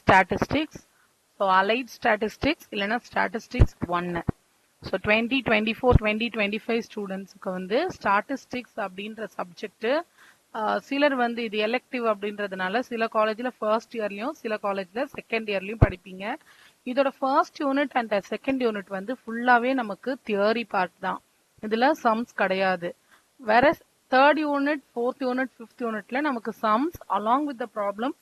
Statistics. So allied statistics இல்லைன்னா statistics 1. So 2024-2025 ஸ்டூடெண்ட்ஸுக்கு வந்து ஸ்டாட்டிஸ்டிக்ஸ் அப்படின்ற சப்ஜெக்ட் சிலர் வந்து இது எலெக்டிவ் அப்படின்றதுனால சில காலேஜில் ஃபர்ஸ்ட் இயர்லையும் சில காலேஜில் செகண்ட் இயர்லையும் படிப்பீங்க. இதோட first unit and second unit வந்து ஃபுல்லாகவே நமக்கு தியரி பார்ட் தான். இதில் சம்ஸ் கிடையாது. வேற third unit, fourth unit, fifth யூனிட்ல நமக்கு sums along with the problem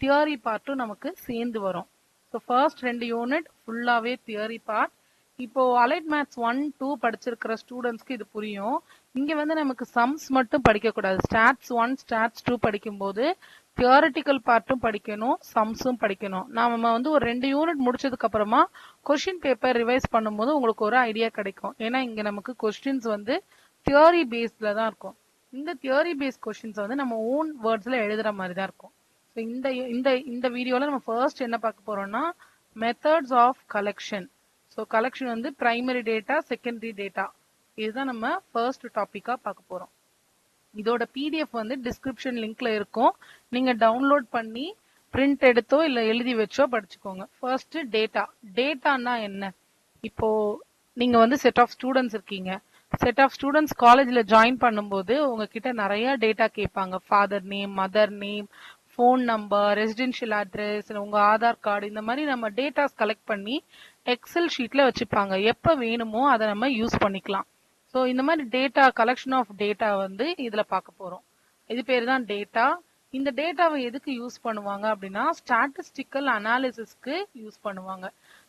theory பார்ட்டும் நமக்கு சேர்ந்து வரும். ஸோ ஃபர்ஸ்ட் 2 யூனிட் ஃபுல்லாகவே தியரி பார்ட். இப்போ அலைட் மேத்ஸ் 1, 2 படிச்சிருக்கிற ஸ்டூடெண்ட்ஸ்க்கு இது புரியும். இங்க வந்து நமக்கு சம்ஸ் மட்டும் படிக்க கூடாது. ஸ்டாட்ஸ் 1, ஸ்டாட்ஸ் 2 படிக்கும்போது தியரிட்டிக்கல் பார்ட்டும் படிக்கணும், சம்ஸும் படிக்கணும். நாம வந்து ஒரு 2 யூனிட் முடிச்சதுக்கு அப்புறமா கொஸ்டின் பேப்பர் ரிவைஸ் பண்ணும்போது உங்களுக்கு ஒரு ஐடியா கிடைக்கும். ஏன்னா இங்க நமக்கு கொஸ்டின்ஸ் வந்து தியரி பேஸ்ட்ல தான் இருக்கும். இந்த தியரி பேஸ்ட் கொஸ்டின்ஸ் வந்து நம்ம ஓன் வேர்ட்ஸ்ல எழுதுற மாதிரி தான் இருக்கும். ஸோ இந்த வீடியோல நம்ம ஃபர்ஸ்ட் என்ன பார்க்க போறோம்னா methods of collection. So collection வந்து பிரைமரி டேட்டா, செகண்டரி டேட்டா, இதுதான் நம்ம ஃபர்ஸ்ட் டாபிக்கா பார்க்க போறோம். இதோட பிடிஎஃப் வந்து டிஸ்கிரிப்ஷன் லிங்க்ல இருக்கும். நீங்க டவுன்லோட் பண்ணி பிரிண்ட் எடுத்தோ இல்ல எழுதி வச்சோ படிச்சுக்கோங்க. First data. டேட்டானா என்ன? இப்போ நீங்க வந்து செட் ஆஃப் ஸ்டூடெண்ட்ஸ் இருக்கீங்க. செட் ஆஃப் ஸ்டூடெண்ட்ஸ் காலேஜ்ல ஜாயின் பண்ணும்போது உங்ககிட்ட நிறைய டேட்டா கேட்பாங்க. Father name, mother name, phone number, residential address, உங்க ஆதார் கார்டு, இந்த மாதிரி நம்ம டேட்டாஸ் கலெக்ட் பண்ணி எக்ஸல் ஷீட்ல வச்சுப்பாங்க. எப்ப வேணுமோ அதை நம்ம யூஸ் பண்ணிக்கலாம். ஸோ இந்த மாதிரி டேட்டா கலெக்ஷன் ஆஃப் டேட்டா வந்து இதுல பார்க்க போறோம். இது பேர் தான் டேட்டா. இந்த டேட்டாவை எதுக்கு யூஸ் பண்ணுவாங்க அப்படின்னா ஸ்டாட்டிஸ்டிக்கல் அனாலிசிஸ்க்கு யூஸ் பண்ணுவாங்க.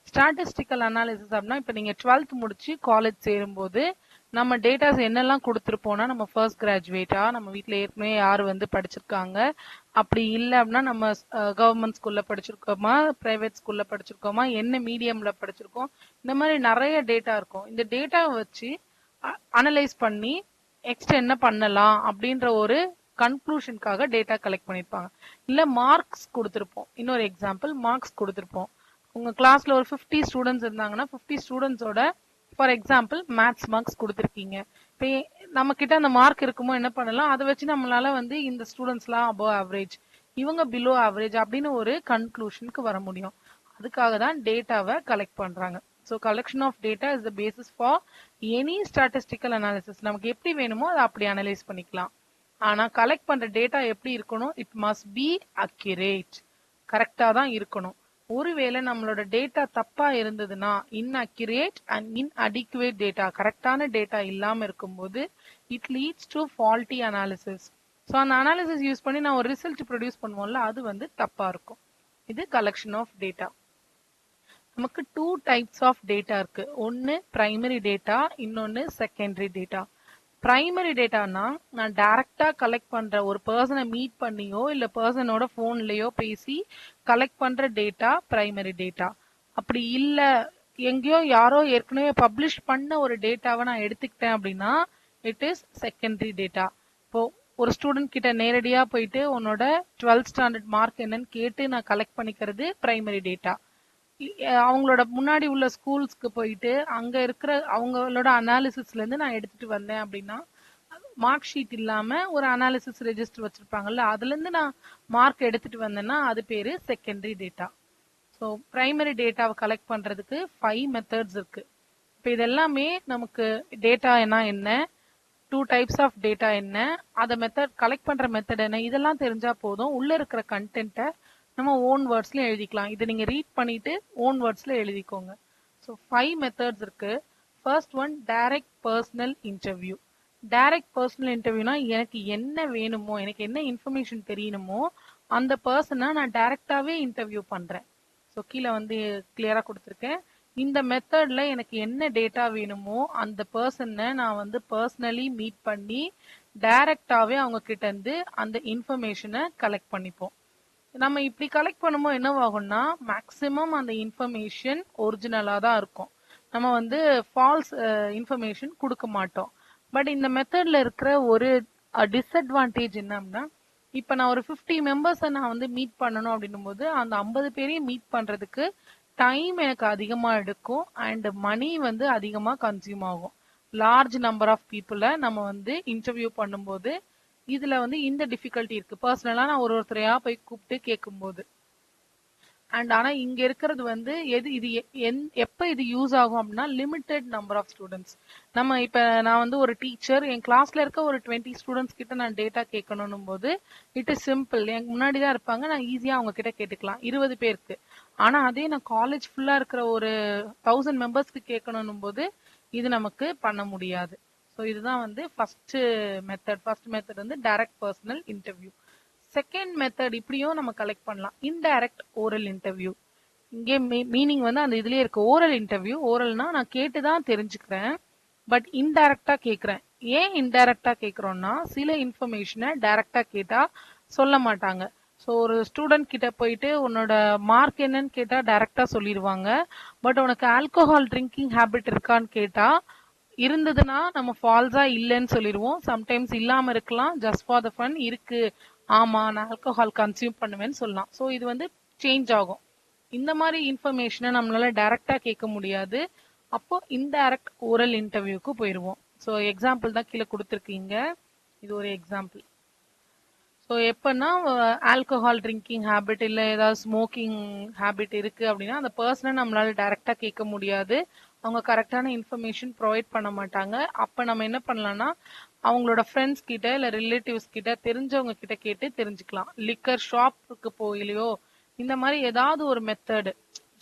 ஸ்டாட்டிஸ்டிக்கல் அனாலிசிஸ் அப்படின்னா இப்ப நீங்க 12th முடிச்சு காலேஜ் சேரும்போது நம்ம டேட்டாஸ் என்னெல்லாம் கொடுத்துருப்போம்னா நம்ம ஃபர்ஸ்ட் கிராஜுவேட்டா, நம்ம வீட்டில் ஏற்கனவே யார் வந்து படிச்சிருக்காங்க, அப்படி இல்லை அப்படின்னா நம்ம கவர்மெண்ட் ஸ்கூல்ல படிச்சிருக்கோமா, பிரைவேட் ஸ்கூல்ல படிச்சிருக்கோமா, என்ன மீடியம்ல படிச்சிருக்கோம், இந்த மாதிரி நிறைய டேட்டா இருக்கும். இந்த டேட்டாவை வச்சு அனலைஸ் பண்ணி நெக்ஸ்ட் என்ன பண்ணலாம் அப்படின்ற ஒரு கன்க்ளூஷனுக்காக டேட்டா கலெக்ட் பண்ணிருப்பாங்க. இல்ல மார்க்ஸ் கொடுத்திருப்போம். இன்னொரு எக்ஸாம்பிள், மார்க்ஸ் கொடுத்திருப்போம். உங்க கிளாஸ்ல ஒரு 50 ஸ்டூடெண்ட்ஸ் இருந்தாங்கன்னா 50 ஸ்டூடெண்ட்ஸோட ஃபார் எக்ஸாம்பிள் மேத்ஸ் மார்க்ஸ் கொடுத்துருக்கீங்க. இப்போ நம்ம கிட்ட அந்த மார்க் இருக்குமோ என்ன பண்ணலாம், அதை வச்சு நம்மளால வந்து இந்த ஸ்டூடெண்ட்ஸ்லாம் அபோவ் ஆவரேஜ், இவங்க பிலோ ஆவரேஜ் அப்படின்னு ஒரு கன்க்ளூஷனுக்கு வர முடியும். அதுக்காக தான் டேட்டாவை கலெக்ட் பண்றாங்க. So collection of data is the basis for any statistical analysis. நமக்கு எப்படி வேணுமோ அதை அப்படி அனலைஸ் பண்ணிக்கலாம். ஆனா கலெக்ட் பண்ற டேட்டா எப்படி இருக்கணும்? இட் மஸ்ட் பி அக்யூரேட், கரெக்டா தான் இருக்கணும். ஒருவேளை நம்மளோட டேட்டா தப்பா இருந்ததுன்னா, இன்அக்யூரேட் அண்ட் இன்அடிக்குவேட் டேட்டா, கரெக்டான டேட்டா இல்லாம இருக்கும்போது it leads to faulty analysis. So அந்த அனாலிசிஸ் யூஸ் பண்ணி நான் ஒரு ரிசல்ட் ப்ரொடியூஸ் பண்ணுவோம்ல, அது வந்து தப்பா இருக்கும். இது கலெக்ஷன் ஆஃப் டேட்டா. நமக்கு 2 டைப்ஸ் ஆஃப் டேட்டா இருக்கு. ஒன்னு பிரைமரி டேட்டா, இன்னொன்னு செகண்டரி டேட்டா. பிரைமரி டேட்டானா நான் டைரக்டா கலெக்ட் பண்ற, ஒரு பர்சனை மீட் பண்ணியோ இல்ல பர்சனோட போன்லயோ பேசி கலெக்ட் பண்ற டேட்டா பிரைமரி டேட்டா. அப்படி இல்ல எங்கேயோ யாரோ ஏற்கனவே பப்ளிஷ் பண்ண ஒரு டேட்டாவை நான் எடுத்துக்கிட்டேன் அப்படின்னா இட் இஸ் செகண்டரி டேட்டா. இப்போ ஒரு ஸ்டூடெண்ட் கிட்ட நேரடியா போயிட்டு உன்னோட 12th ஸ்டாண்டர்ட் மார்க் என்னன்னு கேட்டு நான் கலெக்ட் பண்ணிக்கிறது பிரைமரி டேட்டா. அவங்களோட முன்னாடி உள்ள ஸ்கூல்ஸ்க்கு போயிட்டு அங்க இருக்கிற அவங்களோட அனாலிசிஸ்ல இருந்து நான் எடுத்துட்டு வந்தேன் அப்படின்னா, மார்க் ஷீட் இல்லாம ஒரு அனாலிசிஸ் ரெஜிஸ்டர் வச்சிருப்பாங்கல்ல, அதுல இருந்து நான் மார்க் எடுத்துட்டு வந்தேன்னா அது பேரு செகண்டரி டேட்டா. ஸோ பிரைமரி டேட்டாவை கலெக்ட் பண்றதுக்கு 5 மெத்தட்ஸ் இருக்கு. இப்போ இதெல்லாமே நமக்கு டேட்டா என்ன, 2 டைப்ஸ் ஆஃப் டேட்டா என்ன, அதை மெத்தட் கலெக்ட் பண்ற மெத்தட் என்ன, இதெல்லாம் தெரிஞ்சா போதும். உள்ள இருக்கிற கண்டென்ட்டை நம்ம ஓன் வேர்ட்ஸ்ல எழுதிக்கலாம். இதை நீங்க ரீட் பண்ணிட்டு ஓன் வேர்ட்ஸ்ல எழுதிக்கோங்க. ஸோ 5 மெத்தட்ஸ் இருக்கு. First one direct personal interview. Direct personal இன்டர்வியூனா எனக்கு என்ன வேணுமோ, எனக்கு என்ன இன்ஃபர்மேஷன் தெரியணுமோ அந்த பர்சனை நான் டைரக்டாவே இன்டர்வியூ பண்றேன். ஸோ கீழே வந்து கிளியரா கொடுத்துருக்கேன். இந்த மெத்தட்ல எனக்கு என்ன டேட்டா வேணுமோ அந்த பர்சனை நான் வந்து பர்சனலி மீட் பண்ணி டைரக்டாவே அவங்க கிட்ட இருந்து அந்த இன்ஃபர்மேஷனை கலெக்ட் பண்ணிப்போம். நம்ம இப்படி கலெக்ட் பண்ணும்போது என்னவாகும்னா மேக்சிமம் அந்த இன்ஃபர்மேஷன் ஒரிஜினலா தான் இருக்கும். நம்ம வந்து ஃபால்ஸ் இன்ஃபர்மேஷன் கொடுக்க மாட்டோம். பட் இந்த மெத்தட்ல இருக்கிற ஒரு டிஸ்அட்வான்டேஜ் என்னன்னா, இப்ப நான் ஒரு 50 மெம்பர்ஸை நான் வந்து மீட் பண்ணணும் அப்படின்னும் போது அந்த 50 பேரையும் மீட் பண்றதுக்கு டைம் எனக்கு அதிகமா எடுக்கும் அண்ட் மணி வந்து அதிகமா கன்சியூம் ஆகும். லார்ஜ் நம்பர் ஆஃப் பீப்புளை நம்ம வந்து இன்டர்வியூ பண்ணும்போது இதுல வந்து இந்த டிஃபிகல்ட்டி இருக்கு. பர்சனலா நான் ஒருத்தரையா போய் கூப்பிட்டு கேட்கும்போது அண்ட் ஆனா இங்க இருக்கிறது வந்து எது இது எப்ப இது யூஸ் ஆகும் அப்படின்னா லிமிடெட் நம்பர் ஆஃப் ஸ்டூடெண்ட்ஸ். நம்ம இப்ப நான் வந்து ஒரு டீச்சர் என் கிளாஸ்ல இருக்க ஒரு 20 ஸ்டூடெண்ட்ஸ் கிட்ட நான் டேட்டா கேட்கணும் போது இட் இஸ் சிம்பிள். எனக்கு முன்னாடி தான் இருப்பாங்க, நான் ஈஸியா அவங்க கிட்ட கேட்டுக்கலாம் 20 பேருக்கு. ஆனா அதே நான் காலேஜ் ஃபுல்லா இருக்கிற ஒரு 1000 மெம்பர்ஸ்க்கு கேட்கணும் போது இது நமக்கு பண்ண முடியாது. ஸோ இதுதான் வந்து ஃபர்ஸ்ட் மெத்தட். ஃபர்ஸ்ட் மெத்தட் வந்து direct personal interview. Second method இப்படியும் நம்ம கலெக்ட் பண்ணலாம், இன்டைரக்ட் ஓரல் இன்டர்வியூ. இங்கே மீனிங் வந்து அந்த இதுலயே இருக்கு. ஓரல் இன்டர்வியூ, ஓரல்னா நான் கேட்டுதான் தெரிஞ்சுக்கிறேன், பட் இன்டைரக்டா கேக்குறேன். ஏன் இன்டைரக்டா கேக்குறோம்னா சில இன்ஃபர்மேஷனை டைரக்டா கேட்டா சொல்ல மாட்டாங்க. ஸோ ஒரு ஸ்டூடெண்ட் கிட்ட போயிட்டு உன்னோட மார்க் என்னன்னு கேட்டா டைரக்டா சொல்லிடுவாங்க. பட் உனக்கு ஆல்கோஹால் ட்ரிங்கிங் ஹேபிட் இருக்கான்னு கேட்டா இருந்ததுன்னா நம்ம ஃபால்ஸா இல்லைன்னு சொல்லிடுவோம். சம்டைம்ஸ் இல்லாம இருக்கலாம், ஜஸ்ட் ஃபார் த ஃபன் இருக்கு, ஆமா நான் ஆல்கஹால் கன்சியூம் பண்ணுவேன்னு சொல்லலாம். ஸோ இது வந்து சேஞ்ச் ஆகும். இந்த மாதிரி இன்ஃபர்மேஷனை நம்மளால டைரக்டா கேட்க முடியாது. அப்போ இன்டைரக்ட் ஓரல் இன்டர்வியூக்கு போயிடுவோம். ஸோ எக்ஸாம்பிள் தான் கீழே கொடுத்துருக்கீங்க, இது ஒரு எக்ஸாம்பிள். ஸோ எப்பன்னா ஆல்கஹால் ட்ரிங்கிங் ஹேபிட் இல்லை ஏதாவது ஸ்மோக்கிங் ஹேபிட் இருக்கு அப்படின்னா அந்த பர்சனை நம்மளால டைரக்டா கேட்க முடியாது, அவங்க கரெக்டான இன்ஃபர்மேஷன் ப்ரொவைட் பண்ண மாட்டாங்க. அப்ப நம்ம என்ன பண்ணலாம்னா அவங்களோட ஃப்ரெண்ட்ஸ் கிட்ட இல்ல ரிலேட்டிவ்ஸ் கிட்ட தெரிஞ்சவங்க கிட்ட கேட்டு தெரிஞ்சுக்கலாம். லிக்கர் ஷாப்புக்கு போயிலையோ இந்த மாதிரி ஏதாவது ஒரு மெத்தடு.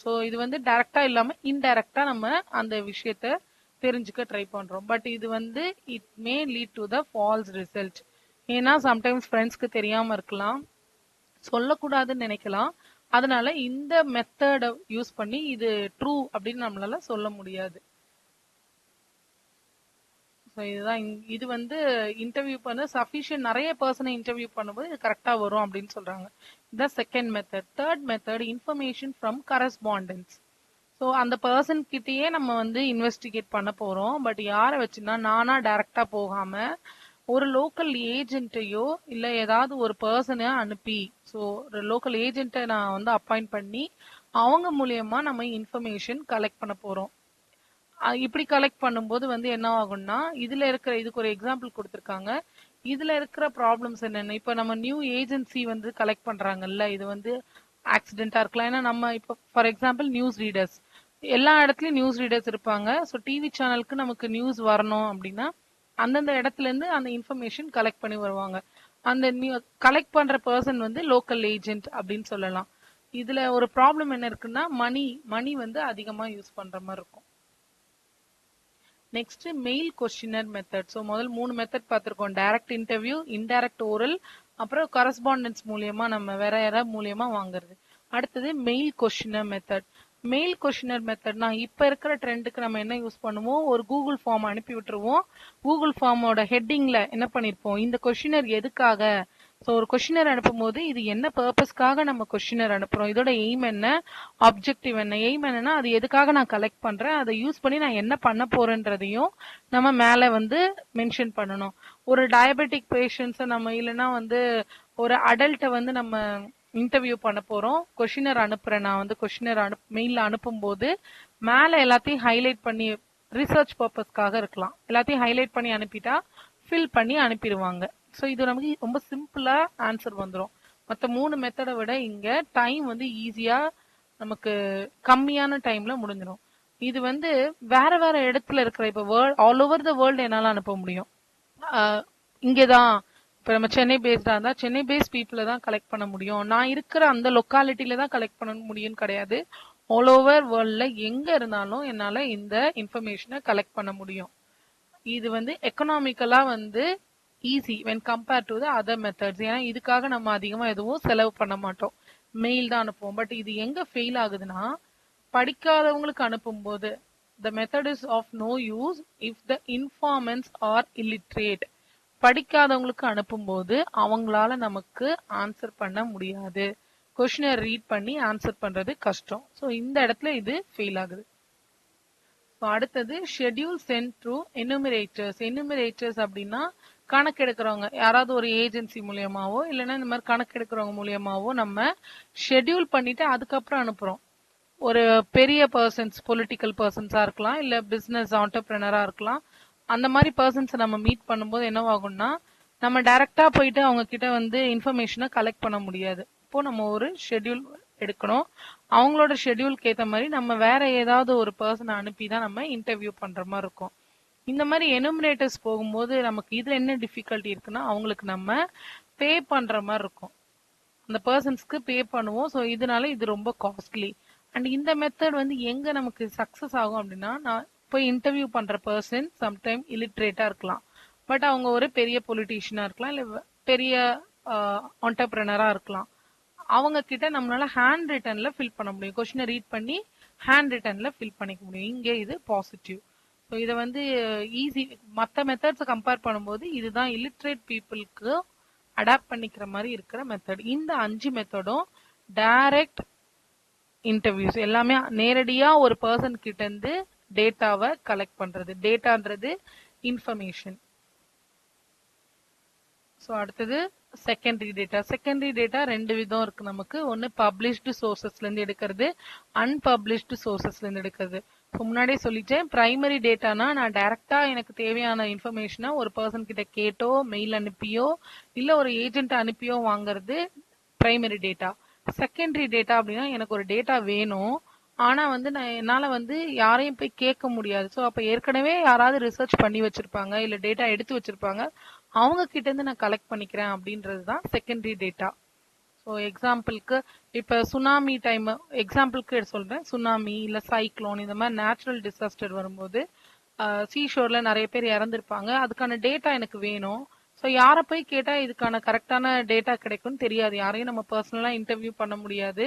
ஸோ இது வந்து டைரக்டா இல்லாம இன்டைரக்டா நம்ம அந்த விஷயத்த தெரிஞ்சுக்க ட்ரை பண்றோம். பட் இது வந்து it may lead to the false result. ஏன்னா சம்டைம்ஸ் ஃப்ரெண்ட்ஸ்க்கு தெரியாம இருக்கலாம், சொல்லக்கூடாதுன்னு நினைக்கலாம். அதனால இந்த மெத்தட யூஸ் பண்ணி இது ட்ரூ அப்படின்னு நம்மளால சொல்ல முடியாது. இதுதான் இது வந்து இன்டர்வியூ பண்ண சஃபிஷியன்ட் நிறைய பர்சனை இன்டர்வியூ பண்ணும்போது இது கரெக்டா வரும் அப்படின்னு சொல்றாங்க. இதுதான் second method. Third method information from correspondence. So அந்த பர்சன் கிட்டயே நம்ம வந்து இன்வெஸ்டிகேட் பண்ண போறோம். பட் யாரை வச்சுன்னா நானா டைரக்டா போகாம ஒரு லோக்கல் ஏஜென்ட்டையோ இல்ல ஏதாவது ஒரு பர்சனை அனுப்பி, ஸோ ஒரு லோக்கல் ஏஜென்ட்டை நான் வந்து அப்பாயிண்ட் பண்ணி அவங்க மூலியமா நம்ம இன்ஃபர்மேஷன் கலெக்ட் பண்ண போறோம். இப்படி கலெக்ட் பண்ணும்போது வந்து என்ன ஆகும்னா இதுல இருக்கிற இதுக்கு ஒரு எக்ஸாம்பிள் கொடுத்திருக்காங்க. இதுல இருக்கிற ப்ராப்ளம்ஸ் என்னென்ன, இப்ப நம்ம நியூ ஏஜென்சி வந்து கலெக்ட் பண்றாங்கல்ல, இது வந்து ஆக்சிடென்டா இருக்கலாம். ஏன்னா நம்ம இப்ப ஃபார் எக்ஸாம்பிள் நியூஸ் ரீடர்ஸ், எல்லா இடத்துலயும் நியூஸ் ரீடர்ஸ் இருப்பாங்க. ஸோ டிவி சேனலுக்கு நமக்கு நியூஸ் வரணும் அப்படின்னா அந்தந்த இடத்துல இருந்து அந்த இன்ஃபர்மேஷன் கலெக்ட் பண்ணி வருவாங்க. அந்த கலெக்ட் பண்ற பர்சன் வந்து லோக்கல் ஏஜென்ட் அப்படின்னு சொல்லலாம். இதுல ஒரு ப்ராப்ளம் என்ன இருக்குன்னா மணி வந்து அதிகமா யூஸ் பண்ற மாதிரி இருக்கும். Next mail questionnaire method. So முதல் 3 மெத்தட் பார்த்திருக்கோம், டைரக்ட் இன்டர்வியூ, இன்டைரக்ட் ஓரல், அப்புறம் கரஸ்பாண்டன்ஸ் மூலியமா நம்ம வேற யாராவது மூலியமா வாங்குறது. அடுத்தது mail questionnaire method. Mail questionnaire மெத்தட்னா இப்ப இருக்கிற ட்ரெண்டுக்கு நம்ம என்ன யூஸ் பண்ணுவோம், ஒரு கூகுள் ஃபார்ம் அனுப்பி விட்டுருவோம். கூகுள் ஃபார்மோட ஹெட்டிங்ல என்ன பண்ணிருப்போம், இந்த கொஸ்டினர் எதுக்காக, ஸோ ஒரு கொஸ்டினர் அனுப்பும் போது இது என்ன பர்பஸ்க்காக நம்ம கொஸ்டினர் அனுப்புறோம், இதோட எய்ம் என்ன, ஆப்ஜெக்டிவ் என்ன. எய்ம் என்னன்னா அது எதுக்காக நான் கலெக்ட் பண்றேன், அதை யூஸ் பண்ணி நான் என்ன பண்ண போறேன்றதையும் நம்ம மேல வந்து மென்ஷன் பண்ணணும். ஒரு டயபெட்டிக் பேஷண்ட்ஸை நம்ம இல்லைன்னா வந்து ஒரு அடல்ட்டை வந்து நம்ம இன்டர்வியூ பண்ண போறோம், கொஸ்டினர் அனுப்புறேன், நான் வந்து கொஸ்டினர் மெயில அனுப்பும் போது மேல எல்லாத்தையும் ஹைலைட் பண்ணி ரிசர்ச் பர்பஸ்க்காக இருக்கலாம், எல்லாத்தையும் ஹைலைட் பண்ணி அனுப்பிட்டா ஃபில் பண்ணி அனுப்பிடுவாங்க. ஸோ இது நமக்கு ரொம்ப சிம்பிளா ஆன்சர் வந்துடும். மற்ற 3 மெத்தடை விட இங்க டைம் வந்து ஈஸியா நமக்கு கம்மியான டைம்ல முடிஞ்சிடும். இது வந்து வேற வேற இடத்துல இருக்கிற இப்ப ஆல் ஓவர் த வேர்ல்டு என்னால அனுப்ப முடியும். இங்கேதான் இப்ப நம்ம சென்னை பேஸ்டா இருந்தா சென்னை பேஸ்ட் பீப்புளை தான் கலெக்ட் பண்ண முடியும், நான் இருக்கிற அந்த லொக்காலிட்டியில தான் கலெக்ட் பண்ண முடியும்னு கிடையாது. ஆல் ஓவர் வேர்ல்ட்ல எங்க இருந்தாலும் என்னால இந்த இன்ஃபர்மேஷனை கலெக்ட் பண்ண முடியும். இது வந்து எக்கனாமிக்கலா வந்து easy when compare to the other methods. ஏன்னா இதுக்காக நம்ம அதிகமா எதுவும் செலவு பண்ண மாட்டோம், மெயில் தான் அனுப்புவோம். பட் இது எங்க ஃபெயில் ஆகுதுன்னா படிக்காதவங்களுக்கு அனுப்பும் போது the method is of no use if the informants are illiterate. படிக்காதவங்களுக்கு அனுப்பும்போது அவங்களால நமக்கு ஆன்சர் பண்ண முடியாது, கொஸ்டினர் ரீட் பண்ணி ஆன்சர் பண்றது கஷ்டம். ஸோ இந்த இடத்துல இது ஃபெயில் ஆகுது. அடுத்தது schedule sent through enumerators. Enumerators அப்படின்னா கணக்கெடுக்கிறவங்க, யாராவது ஒரு ஏஜென்சி மூலியமாவோ இல்லைன்னா இந்த மாதிரி கணக்கெடுக்கிறவங்க மூலியமாவோ நம்ம ஷெட்யூல் பண்ணிட்டு அதுக்கப்புறம் அனுப்புறோம். ஒரு பெரிய பர்சன்ஸ், பொலிட்டிக்கல் பர்சன்ஸா இருக்கலாம் இல்ல பிசினஸ் ஆண்டர்பிரினரா இருக்கலாம். அந்த மாதிரி பர்சன்ஸை நம்ம மீட் பண்ணும்போது என்னவாகும்னா நம்ம டைரக்டா போயிட்டு அவங்க கிட்ட வந்து இன்ஃபர்மேஷனை கலெக்ட் பண்ண முடியாது. இப்போ நம்ம ஒரு ஷெட்யூல் எடுக்கணும். அவங்களோட ஷெட்யூல்க்கு ஏத்த மாதிரி நம்ம வேற ஏதாவது ஒரு பர்சனை அனுப்பி தான் நம்ம இன்டர்வியூ பண்ற மாதிரி இருக்கும். இந்த மாதிரி எனுமரேட்டர்ஸ் போகும்போது நமக்கு இதுல என்ன டிஃபிகல்ட்டி இருக்குன்னா, அவங்களுக்கு நம்ம பே பண்ற மாதிரி இருக்கும். அந்த பர்சன்ஸ்க்கு பே பண்ணுவோம். ஸோ இதனால இது ரொம்ப காஸ்ட்லி. அண்ட் இந்த மெத்தட் வந்து எங்க நமக்கு சக்சஸ் ஆகும் அப்படின்னா, நான் போய் இன்டர்வியூ பண்ற பர்சன் சம்டைம் இல்லிட்ரேட்டா இருக்கலாம். பட் அவங்க ஒரு பெரிய பொலிட்டீஷியனா இருக்கலாம், இல்ல பெரிய ஆண்டர்பிரனரா இருக்கலாம். அவங்க கிட்ட நம்மளால ஹேண்ட் ரிட்டன்ல ஃபில் பண்ண முடியும். கொஸ்டினை ரீட் பண்ணி ஹேண்ட் ரிட்டன்ல ஃபில் பண்ணிக்க முடியும். இங்கே இது பாசிட்டிவ். ஸோ இதை வந்து ஈஸி. மற்ற மெத்தட்ஸை கம்பேர் பண்ணும்போது இதுதான் இல்லிட்ரேட் பீப்புளுக்கு அடாப்ட் பண்ணிக்கிற மாதிரி இருக்கிற மெத்தட். இந்த 5 மெத்தடும் டைரக்ட் இன்டர்வியூஸ், எல்லாமே நேரடியா ஒரு பர்சன் கிட்ட இருந்து டேட்டாவை கலெக்ட் பண்றது. டேட்டான்றது இன்ஃபர்மேஷன். ஸோ அடுத்தது செகண்டரி டேட்டா. செகண்டரி டேட்டா 2 விதம் இருக்கு நமக்கு. ஒன்னு பப்ளிஷ்டு சோர்சஸ்ல இருந்து எடுக்கிறது, அன்பப்ளிஷ்டு சோர்சஸ்ல இருந்து எடுக்கிறது. முன்னாடியே சொல்லிட்டேன், பிரைமரி டேட்டானா நான் டைரக்டா எனக்கு தேவையான இன்ஃபர்மேஷனை ஒரு பர்சன் கிட்ட கேட்டோ மெயில் அனுப்பியோ இல்ல ஒரு ஏஜென்ட் அனுப்பியோ வாங்குறது பிரைமரி டேட்டா. செகண்டரி டேட்டா அப்படின்னா எனக்கு ஒரு டேட்டா வேணும், ஆனா வந்து நான் என்னால வந்து யாரையும் போய் கேட்க முடியாது. ஸோ அப்ப ஏற்கனவே யாராவது ரிசர்ச் பண்ணி வச்சிருப்பாங்க இல்ல டேட்டா எடுத்து வச்சிருப்பாங்க, அவங்க கிட்ட இருந்து நான் கலெக்ட் பண்ணிக்கிறேன் அப்படின்றது தான் செகண்டரி டேட்டா. ஸோ எக்ஸாம்பிளுக்கு இப்ப சுனாமி டைம் எக்ஸாம்பிளுக்கு சொல்றேன். சுனாமி இல்ல சைக்ளோன் இந்த மாதிரி நேச்சுரல் டிசாஸ்டர் வரும்போது சீஷோர்ல நிறைய பேர் இறந்திருப்பாங்க. அதுக்கான டேட்டா எனக்கு வேணும். ஸோ யாரை போய் கேட்டா இதுக்கான கரெக்டான டேட்டா கிடைக்கும்னு தெரியாது. யாரையும் நம்ம பர்சனலா இன்டர்வியூ பண்ண முடியாது,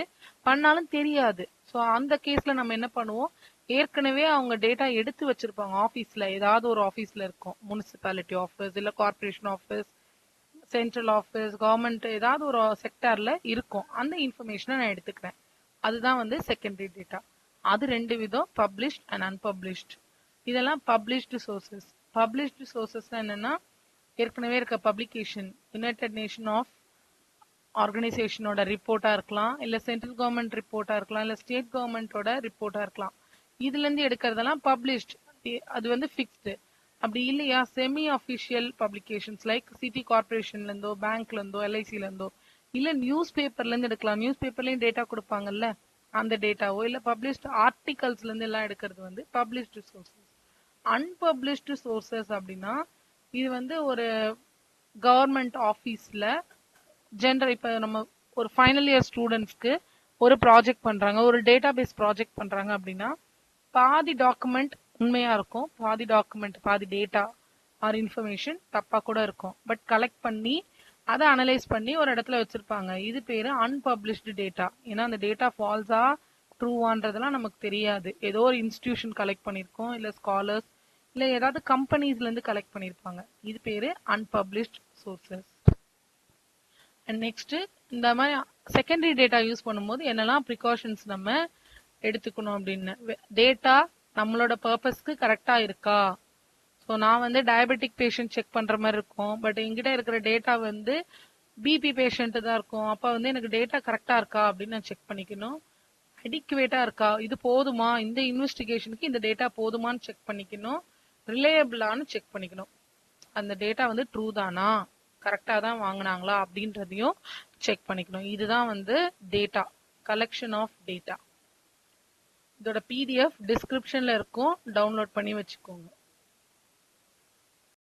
பண்ணாலும் தெரியாது. ஸோ அந்த கேஸ்ல நம்ம என்ன பண்ணுவோம், ஏற்கனவே அவங்க டேட்டா எடுத்து வச்சிருப்பாங்க ஆபீஸ்ல, ஏதாவது ஒரு ஆபீஸ்ல இருக்கும். முனிசிபாலிட்டி ஆஃபீஸ் இல்ல corporation office, central office, government ஏதாவது ஒரு செக்டார்ல இருக்கும். அந்த இன்ஃபர்மேஷனை நான் எடுத்துக்கிறேன். அதுதான் வந்து செகண்டரி டேட்டா. அது 2 விதம், பப்ளிஷ்ட் அண்ட் அன்பப்ளிஷ்ட். இதெல்லாம் பப்ளிஷ்டு சோர்சஸ். பப்ளிஷ்டு சோர்சஸ் என்னன்னா, ஏற்கனவே இருக்க பப்ளிகேஷன், யுனைடெட் நேஷன் ஆஃப் ஆர்கனைசேஷனோட ரிப்போர்ட்டா இருக்கலாம், இல்ல சென்ட்ரல் கவர்மெண்ட் ரிப்போர்ட்டா இருக்கலாம், இல்ல ஸ்டேட் கவர்மெண்டோட ரிப்போர்ட்டா இருக்கலாம். இதுல இருந்து எடுக்கிறதெல்லாம் பப்ளிஷ்ட். அது வந்து ஃபிக்ஸ்டு. அப்படி இல்லையா, semi official publications like city கார்பரேஷன்ல இருந்தோ பேங்க்ல இருந்தோ எல்ஐசில இருந்தோ இல்ல நியூஸ் பேப்பர்ல இருந்து எடுக்கலாம். நியூஸ் பேப்பர்லயும் டேட்டா கொடுப்பாங்கல்ல, அந்த டேட்டாவோ இல்ல பப்ளிஷ்ட் ஆர்டிகல்ஸ்ல இருந்து எல்லாம் எடுக்கிறது வந்து பப்ளிஷ்டு சோர்சஸ். அன்பப்ளிஷ்டு சோர்சஸ் அப்படின்னா, இது வந்து ஒரு கவர்மெண்ட் ஆபீஸ்ல ஜெனரல், இப்ப நம்ம ஒரு ஃபைனல் இயர் ஸ்டூடெண்ட்ஸ்க்கு ஒரு ப்ராஜெக்ட் பண்றாங்க, ஒரு டேட்டா பேஸ் ப்ராஜெக்ட் பண்றாங்க அப்படின்னா, பாதி டாக்குமெண்ட் உண்மையா இருக்கும், பாதி டாக்குமெண்ட் பாதி டேட்டா ஆர் இன்ஃபர்மேஷன் தப்பா கூட இருக்கும். பட் கலெக்ட் பண்ணி அதை அனலைஸ் பண்ணி ஒரு இடத்துல வச்சிருப்பாங்க. இது பேரு அன்பப்ளிஷ்டு டேட்டா. ஏன்னா அந்த டேட்டா ஃபால்ஸா ட்ரூவான்றதெல்லாம் நமக்கு தெரியாது. ஏதோ ஒரு இன்ஸ்டிடியூஷன் கலெக்ட் பண்ணிருக்கோம், இல்ல ஸ்காலர்ஸ் இல்ல ஏதாவது கம்பெனிஸ்ல இருந்து கலெக்ட் பண்ணிருப்பாங்க. இது பேரு அன்பப்ளிஷ்ட் சோர்சஸ். அண்ட் நெக்ஸ்ட், இந்த மாதிரி செகண்டரி டேட்டா யூஸ் பண்ணும்போது என்னெல்லாம் ப்ரிகாஷன்ஸ் நம்ம எடுத்துக்கணும் அப்படின்னு. டேட்டா நம்மளோட பர்பஸ்க்கு கரெக்டா இருக்கா. ஸோ நான் வந்து டயபெட்டிக் பேஷண்ட் செக் பண்ற மாதிரி இருக்கும், பட் என்கிட்ட இருக்கிற டேட்டா வந்து பிபி பேஷண்ட் தான் இருக்கும். அப்ப வந்து எனக்கு டேட்டா கரெக்டா இருக்கா அப்படின்னு நான் செக் பண்ணிக்கணும். அடிக்குவேட்டா இருக்கா, இது போதுமா, இந்த இன்வெஸ்டிகேஷனுக்கு இந்த டேட்டா போதுமான்னு செக் பண்ணிக்கணும். ரிலையபிளான்னு செக் பண்ணிக்கணும். அந்த டேட்டா வந்து ட்ரூ தானா, கரெக்டா தான் வாங்கினாங்களா அப்படின்றதையும் செக் பண்ணிக்கணும். இதுதான் வந்து டேட்டா கலெக்ஷன் ஆஃப் டேட்டா. இதோட பிடிஎஃப் டிஸ்கிரிப்ஷன்ல இருக்கும், டவுன்லோட் பண்ணி வச்சுக்கோங்க.